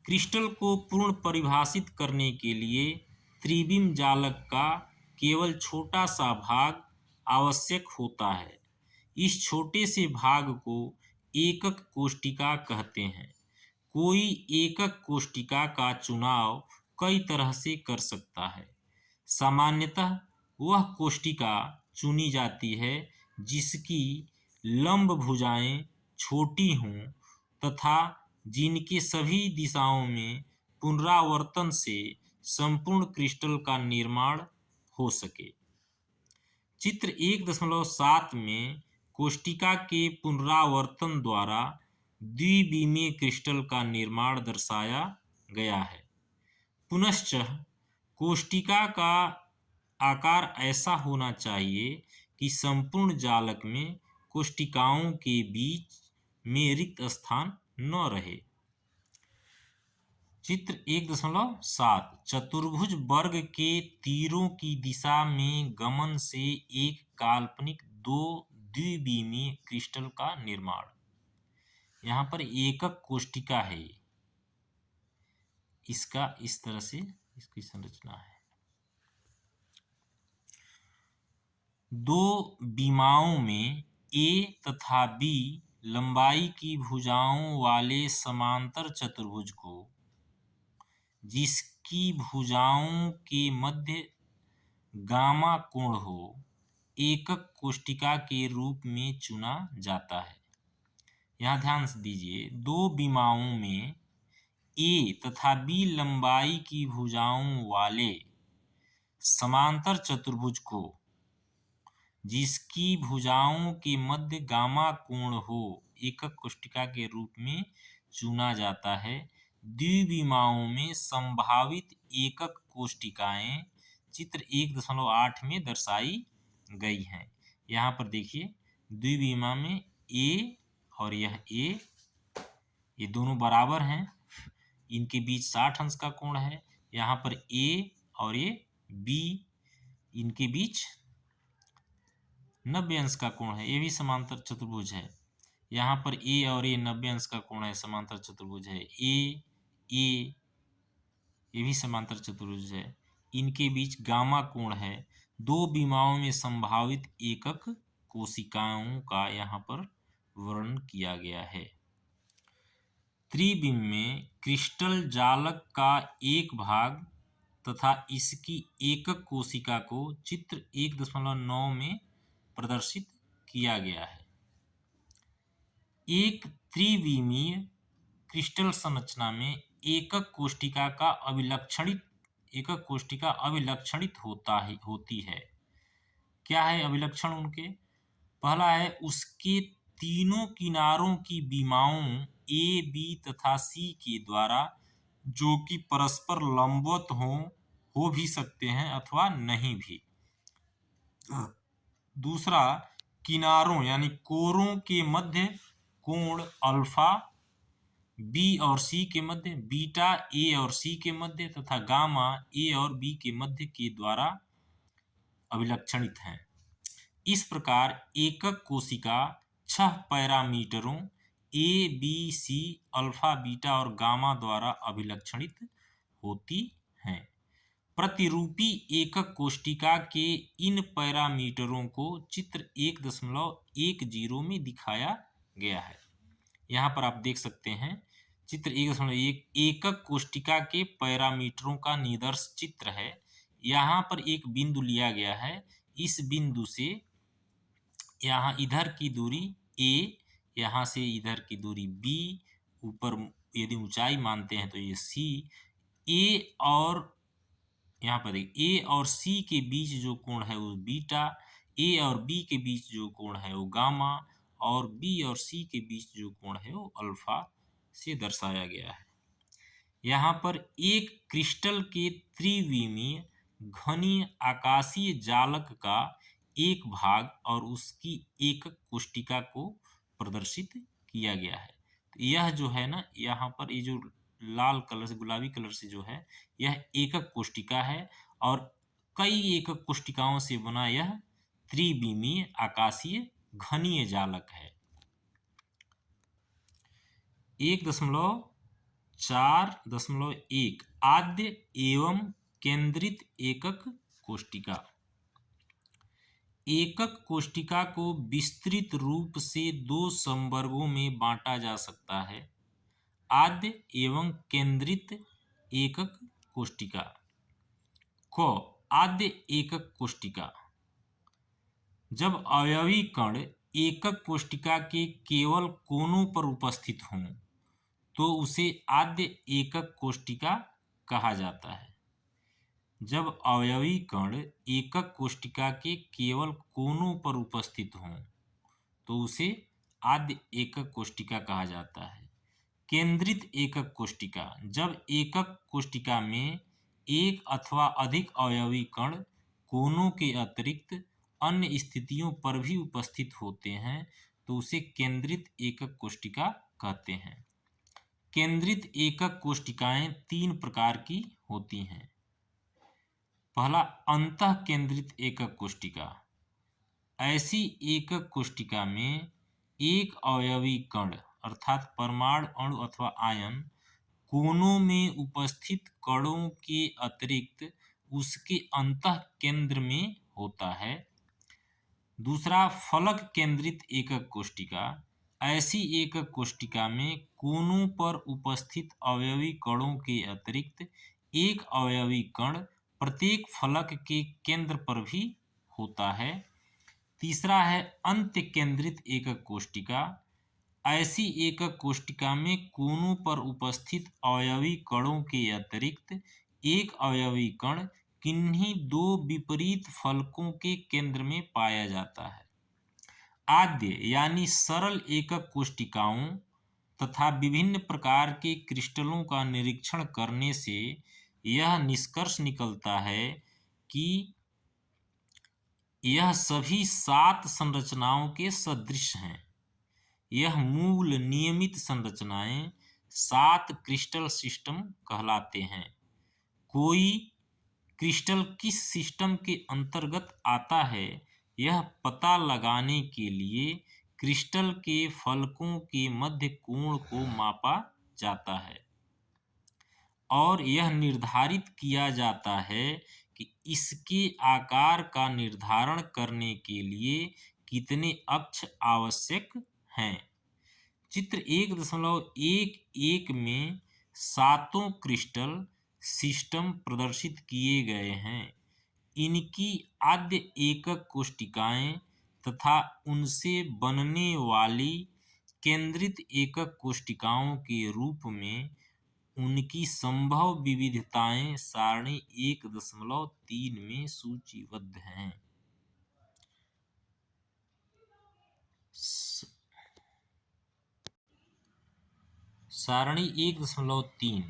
क्रिस्टल को पूर्ण परिभाषित करने के लिए त्रिविम जालक का केवल छोटा सा भाग आवश्यक होता है, इस छोटे से भाग को एकक कोष्टिका कहते हैं। कोई एकक कोष्टिका का चुनाव कई तरह से कर सकता है। सामान्यतः वह कोष्टिका चुनी जाती है जिसकी लंब भुजाएं छोटी हों तथा जिनके सभी दिशाओं में पुनरावर्तन से संपूर्ण क्रिस्टल का निर्माण हो सके। चित्र 1.7 में कोष्टिका के पुनरावर्तन द्वारा द्विविमीय क्रिस्टल का निर्माण दर्शाया गया है। पुनश्च कोष्टिका का आकार ऐसा होना चाहिए कि संपूर्ण जालक में कोष्टिकाओं के बीच में रिक्त स्थान न रहे। चित्र 1.7 चतुर्भुज वर्ग के तीरों की दिशा में गमन से एक काल्पनिक दो द्विविमीय क्रिस्टल का निर्माण। यहाँ पर एकक कोष्टिका है, इसका इस तरह से इसकी संरचना है। दो विमाओं में A तथा B लंबाई की भुजाओं वाले समांतर चतुर्भुज को जिसकी भुजाओं के मध्य गामा कोण हो एकक कोष्टिका के रूप में चुना जाता है। यहाँ ध्यान से दीजिए, दो विमाओं में A तथा B लंबाई की भुजाओं वाले समांतर चतुर्भुज को जिसकी भुजाओं के मध्य गामा कोण हो एकक कोष्टिका के रूप में चुना जाता है। द्विविमाओं में संभावित एकक कोष्टिकाएं चित्र 1.8 में दर्शाई गई हैं। यहाँ पर देखिए, द्विविमा में A और यह A, ये दोनों बराबर हैं, इनके बीच 60 अंश का कोण है। यहाँ पर A और ये B, इनके बीच 90 अंश का कोण है, ये भी समांतर चतुर्भुज है। यहाँ पर A और A 90 अंश का कोण है, समांतर चतुर्भुज है। A ये भी समांतर चतुर्भुज है, इनके बीच गामा कोण है। दो विमाओं में संभावित एकक कोशिकाओं का यहाँ पर वर्णन किया गया है। त्रिविम में क्रिस्टल जालक का एक भाग तथा इसकी एकक कोशिका को चित्र 1.9 में प्रदर्शित किया गया है। एक त्रिविमीय क्रिस्टल संरचना में एकक कोष्टिका अभिलक्षणित होती है। क्या है अभिलक्षण उनके? पहला है उसके तीनों किनारों की विमाओं A, B तथा C के द्वारा, जो कि परस्पर लंबवत हो भी सकते हैं अथवा नहीं भी। दूसरा, किनारों यानी कोरों के मध्य कोण अल्फा B और C के मध्य, बीटा A और C के मध्य तथा गामा A और B के मध्य के द्वारा अभिलक्षणित हैं। इस प्रकार एकक कोशिका 6 पैरामीटरों A, B, C, alpha, beta और गामा द्वारा अभिलक्षणित होती हैं। प्रतिरूपी एकक कोष्टिका के इन पैरामीटरों को चित्र 1.10 में दिखाया गया है। यहाँ पर आप देख सकते हैं, चित्र 1.1 एकक कोष्टिका के पैरामीटरों का निदर्श चित्र है। यहाँ पर एक बिंदु लिया गया है, इस बिंदु से यहाँ इधर की दूरी A, यहाँ से इधर की दूरी B, ऊपर यदि ऊंचाई मानते हैं तो ये C, A और यहाँ पर A और C के बीच जो कोण है वो बीटा, A और B के बीच जो कोण है वो गामा और B और C के बीच जो कोण है वो अल्फा से दर्शाया गया है। यहाँ पर एक क्रिस्टल के त्रिविमीय घनीय आकाशीय जालक का एक भाग और उसकी एकक कोष्टिका को प्रदर्शित किया गया है। तो यह जो है ना, यहाँ पर ये जो लाल कलर से, गुलाबी कलर से जो है, यह एकक कोष्टिका है और कई एकक कोष्टिकाओं से बना यह त्रिविमीय आकाशीय घनीय जालक है। 1.4.1 आद्य एवं केंद्रित एकक कोष्टिका। एकक कोशिका को विस्तृत रूप से दो समवर्गों में बांटा जा सकता है, आद्य एवं केंद्रित एकक कोशिका। क आद्य एकक कोशिका। जब अवयवी कण एकक कोशिका के केवल कोनों पर उपस्थित हों तो उसे आद्य एकक कोशिका कहा जाता है। जब अवयवी कण एकक कोशिका के केवल कोनों पर उपस्थित हों तो उसे आद्य एकक कोशिका कहा जाता है। केंद्रित एकक कोशिका। जब एकक कोशिका में एक अथवा अधिक अवयवी कण कोनों के अतिरिक्त अन्य स्थितियों पर भी उपस्थित होते हैं तो उसे केंद्रित एकक कोशिका कहते हैं। केंद्रित एकक कोशिकाएं तीन प्रकार की होती हैं। पहला, अंतः केंद्रित एकक कोशिका। ऐसी एकक कोशिका में एक अवयवी कण अर्थात परमाणु, अणु अथवा आयन कोनों में उपस्थित कणों के अतिरिक्त उसके अंतः केंद्र में होता है। दूसरा, फलक केंद्रित एकक कोशिका। ऐसी एकक कोशिका में कोनों पर उपस्थित अवयवी कणों के अतिरिक्त एक अवयवी कण प्रत्येक फलक के केंद्र पर भी होता है। तीसरा है अंत्य केंद्रित एकक कोशिका। ऐसी एकक कोशिका में कोनों पर उपस्थित अवयवी कणों के अतिरिक्त एक अवयवी कण किन्हीं दो विपरीत फलकों के केंद्र में पाया जाता है। आद्य यानी सरल एकक कोशिकाओं तथा विभिन्न प्रकार के क्रिस्टलों का निरीक्षण करने से यह निष्कर्ष निकलता है कि यह सभी 7 संरचनाओं के सदृश हैं। यह मूल नियमित संरचनाएं 7 क्रिस्टल सिस्टम कहलाते हैं। कोई क्रिस्टल किस सिस्टम के अंतर्गत आता है यह पता लगाने के लिए क्रिस्टल के फलकों के मध्य कोण को मापा जाता है और यह निर्धारित किया जाता है कि इसके आकार का निर्धारण करने के लिए कितने अक्ष आवश्यक हैं। चित्र 1.11 में 7 क्रिस्टल सिस्टम प्रदर्शित किए गए हैं। इनकी आद्य एकक कोशिकाएं तथा उनसे बनने वाली केंद्रित एकक कोशिकाओं के रूप में उनकी संभव विविधताएं सारणी 1.3 में सूचीबद्ध हैं। सारणी 1.3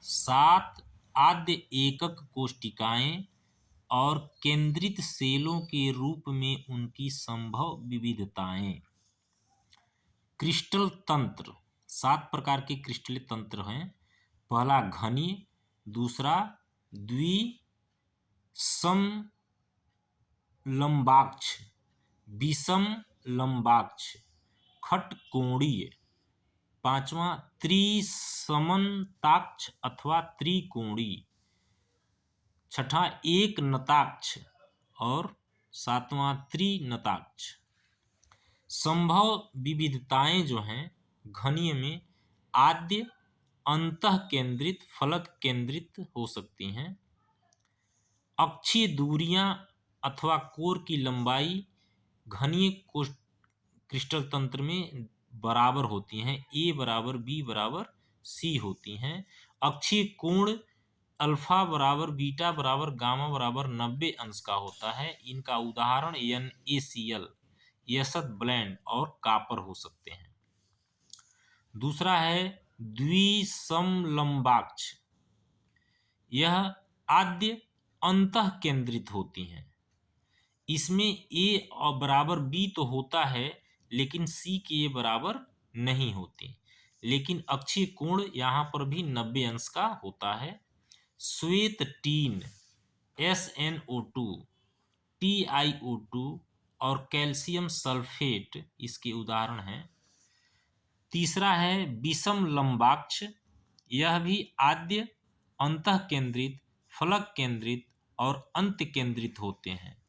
7 आद्य एकक कोशिकाएं और केंद्रित सेलों के रूप में उनकी संभव विविधताएं। क्रिस्टल तंत्र। 7 प्रकार के क्रिस्टल तंत्र हैं। पहला घनीय, दूसरा द्विसमलंबाक्ष, विषमलंबाक्ष, खटकोणीय। पांचवा त्रिसमनताक्ष अथवा त्रिकोणीय। छठा एक नताक्ष और सातवां त्रिनताक्ष। संभव विविधताएं जो हैं घनीय में आद्य अंतः केंद्रित फलक केंद्रित हो सकती हैं। अक्षीय दूरियां अथवा कोर की लंबाई घनीय क्रिस्टल तंत्र में बराबर होती हैं, A बराबर B बराबर C होती हैं। अक्षीय कोण अल्फा बराबर बीटा बराबर गामा बराबर 90 अंश का होता है। इनका उदाहरण NaCl, यसत ब्लेंड और कॉपर हो सकते हैं। दूसरा है द्विसमलंबाक्ष। यह आद्य अंतः केंद्रित होती हैं। इसमें A बराबर B तो होता है लेकिन C के बराबर नहीं होती, लेकिन अक्षीय कोण यहाँ पर भी 90 अंश का होता है। श्वेत टीन SnO2, TiO2 और कैल्शियम सल्फेट इसके उदाहरण हैं। तीसरा है विषम लंबाक्ष। यह भी आद्य अंतः केंद्रित फलक केंद्रित और अंत केंद्रित होते हैं।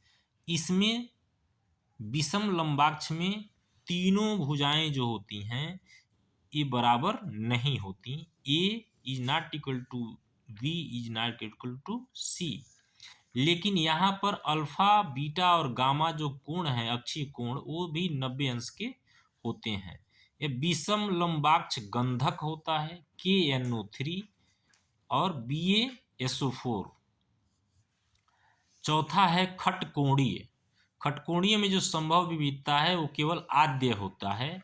इसमें विषम लंबाक्ष में तीनों भुजाएं जो होती हैं ये बराबर नहीं होती। A is not equal to B is not equal to C. लेकिन यहाँ पर अल्फा बीटा और गामा जो कोण है, अक्षीय कोण, वो भी 90 अंश के होते हैं। ये विषम लंबाक्ष गंधक होता है KNO3 और BaSO4। चौथा है खटकोणीय। खटकोणीय में जो संभव विविधता है वो केवल आद्य होता है।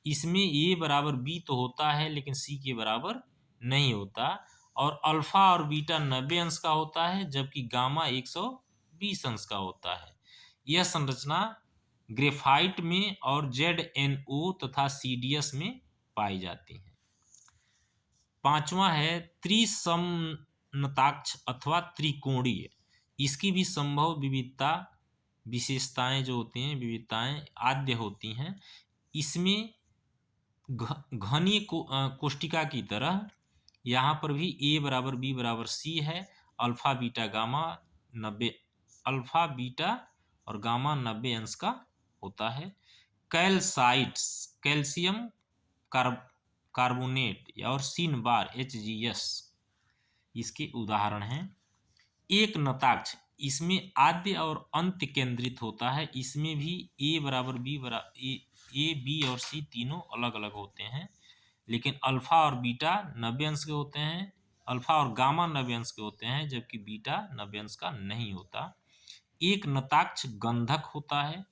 इसमें ए बराबर बी तो होता है लेकिन सी के बराबर नहीं होता। और अल्फा और बीटा 90 अंश का होता है जबकि गामा 120 अंश का होता है। यह संरचना ग्रेफाइट में और ZnO तथा CDS में पाई जाती है। पांचवा है त्रिसमनताक्ष अथवा त्रिकोणीय। इसकी भी संभव विविधता विशेषताएं जो होती हैं, विविधताएं आद्य होती हैं। इसमें घनीय कोष्टिका की तरह यहाँ पर भी ए बराबर बी बराबर सी है। Alpha beta gamma 90, alpha beta और गामा 90 अंश का होता है। कैल्साइट्स, कैल्शियम कार्बोनेट और सिन बार HgS इसके उदाहरण हैं। एक नताक्ष, इसमें आद्य और अंत्य केंद्रित होता है। इसमें भी ए बराबर बी बराबर ए बी और सी तीनों अलग अलग होते हैं। लेकिन अल्फा और बीटा 90 अंश के होते हैं, अल्फा और गामा 90 अंश के होते हैं जबकि बीटा 90 अंश का नहीं होता। एक नताक्ष गंधक होता है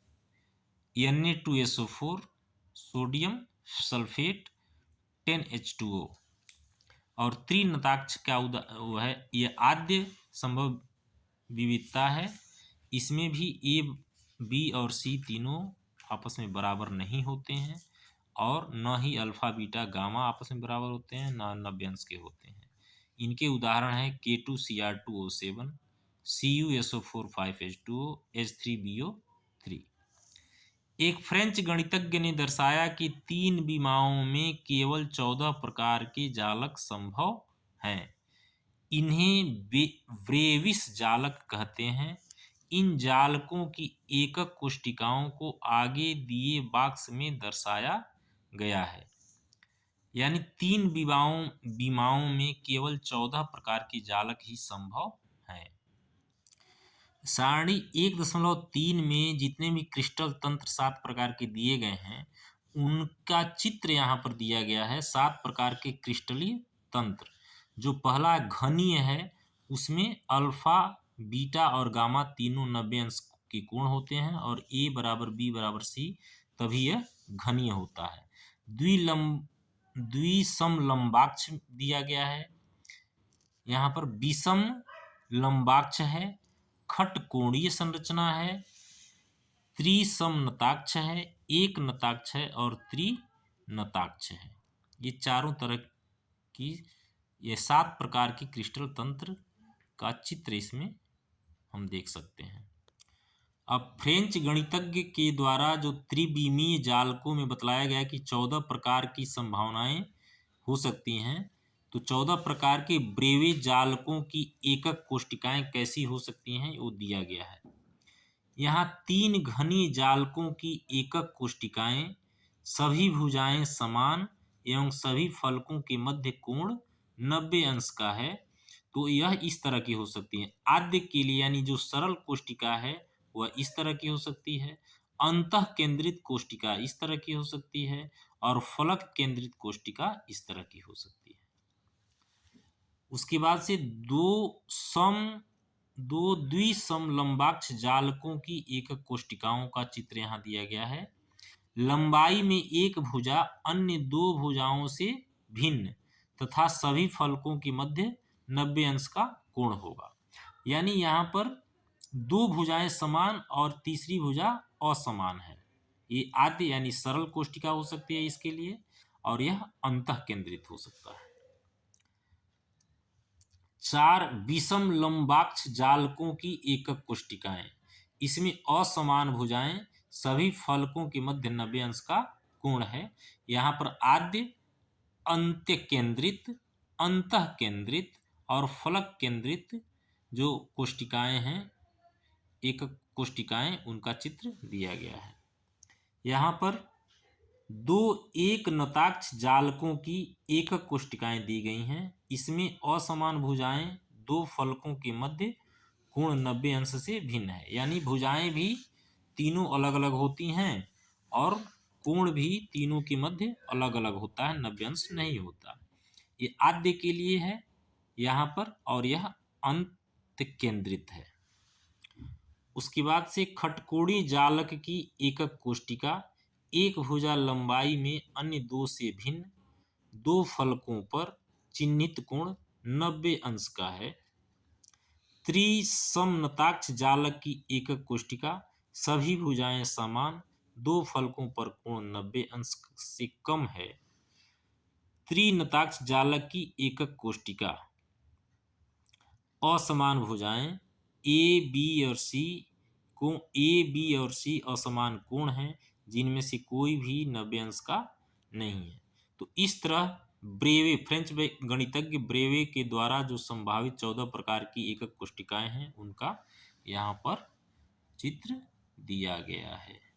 Na2SO4 सोडियम सल्फेट 10H2O। और त्रिनताक्ष का वो है, ये आद्य संभव विविधता है। इसमें भी ए बी और सी तीनों आपस में बराबर नहीं होते हैं और न ही अल्फा बीटा गामा आपस में बराबर होते हैं, न 90 अंश के होते हैं। इनके उदाहरण हैं K2Cr2O7, CuSO4 5H2O, H3BO3। एक फ्रेंच गणितज्ञ ने दर्शाया कि 3 विमाओं में केवल 14 प्रकार के जालक संभव हैं। इन्हें ब्रेविस जालक कहते हैं। इन जालकों की एकक कोष्टिकाओं को आगे दिए बॉक्स में दर्शाया गया है। यानी 3 विमाओं में केवल 14 प्रकार के जालक ही संभव हैं। सारणी 1.3 में जितने भी क्रिस्टल तंत्र 7 प्रकार के दिए गए हैं उनका चित्र यहाँ पर दिया गया है। 7 प्रकार के क्रिस्टलीय तंत्र। जो पहला घनीय है उसमें अल्फा बीटा और गामा तीनों 90 अंश के कोण होते हैं और ए बराबर बी बराबर सी तभी यह घनीय होता है। द्विसम लंबाक्ष दिया गया है, यहाँ पर विषम लंबाक्ष है, खटकोणीय संरचना है, त्रिसमनताक्ष है, एक नताक्ष है और त्रिनताक्ष है। ये चारों तरह की ये 7 प्रकार की क्रिस्टल तंत्र का चित्र इसमें हम देख सकते हैं। अब फ्रेंच गणितज्ञ के द्वारा जो त्रिविमीय जालकों में बतलाया गया कि 14 प्रकार की संभावनाएं हो सकती हैं, तो 14 प्रकार के ब्रेवे जालकों की एकक कोष्टिकाएं कैसी हो सकती हैं वो दिया गया है। यहाँ 3 घनीय जालकों की एकक कोष्टिकाएं, सभी भुजाएं समान एवं सभी फलकों के मध्य कोण 90 अंश का है, तो यह इस तरह की हो सकती है। आद्य के लिए यानी जो सरल कोष्टिका है वह इस तरह की हो सकती है, अंतः केंद्रित कोष्टिका इस तरह की हो सकती है और फलक केंद्रित कोष्टिका इस तरह की हो सकती है। उसके बाद से दो द्विसम लंबाक्ष जालकों की एकक कोष्टिकाओं का चित्र यहाँ दिया गया है। लंबाई में एक भुजा अन्य 2 भुजाओं से भिन्न तथा सभी फलकों के मध्य 90 अंश का कोण होगा। यानी यहाँ पर 2 भुजाएं समान और तीसरी भुजा असमान है। ये आद्य यानी सरल कोष्टिका हो सकती है इसके लिए, और यह अंतः केंद्रित हो सकता है। 4 विषम लंबाक्ष जालकों की एकक कोष्टिकाएं। इसमें असमान भुजाएं, सभी फलकों के मध्य 90 अंश का कोण है। यहाँ पर आद्य, अंत्य केंद्रित, अंतः केंद्रित और फलक केंद्रित जो कोष्टिकाएं हैं एकक कोष्टिकाएं, उनका चित्र दिया गया है। यहाँ पर दो एक नताक्ष जालकों की एकक कोष्टिकाएं दी गई हैं। इसमें असमान भुजाएं दो फलकों के मध्य कोण 90 अंश से भिन्न है, यानी भुजाएं भी तीनों अलग अलग होती हैं और कोण भी तीनों के मध्य अलग अलग होता है, 90 अंश नहीं होता। ये आद्य के लिए है यहाँ पर, और यह अंत केंद्रित है। उसके बाद से खटकोणी जालक की एकक कोष्टिका एक भुजा लंबाई में अन्य दो से भिन्न दो फलकों पर चिन्हित कोण 90 अंश का है। त्रिसमनताक्ष जालक की एकक कोष्टिका सभी भुजाएं समान दो फलकों पर कोण 90 अंश से कम है। त्रिनताक्ष जालक की एकक कोष्टिका असमान भुजाएं ए बी और सी असमान कोण हैं, जिनमें से कोई भी 90 अंश का नहीं है। तो इस तरह ब्रेवे, फ्रेंच गणितज्ञ ब्रेवे के द्वारा जो संभावित 14 प्रकार की एकक कोष्टिकाएं हैं, उनका यहाँ पर चित्र दिया गया है।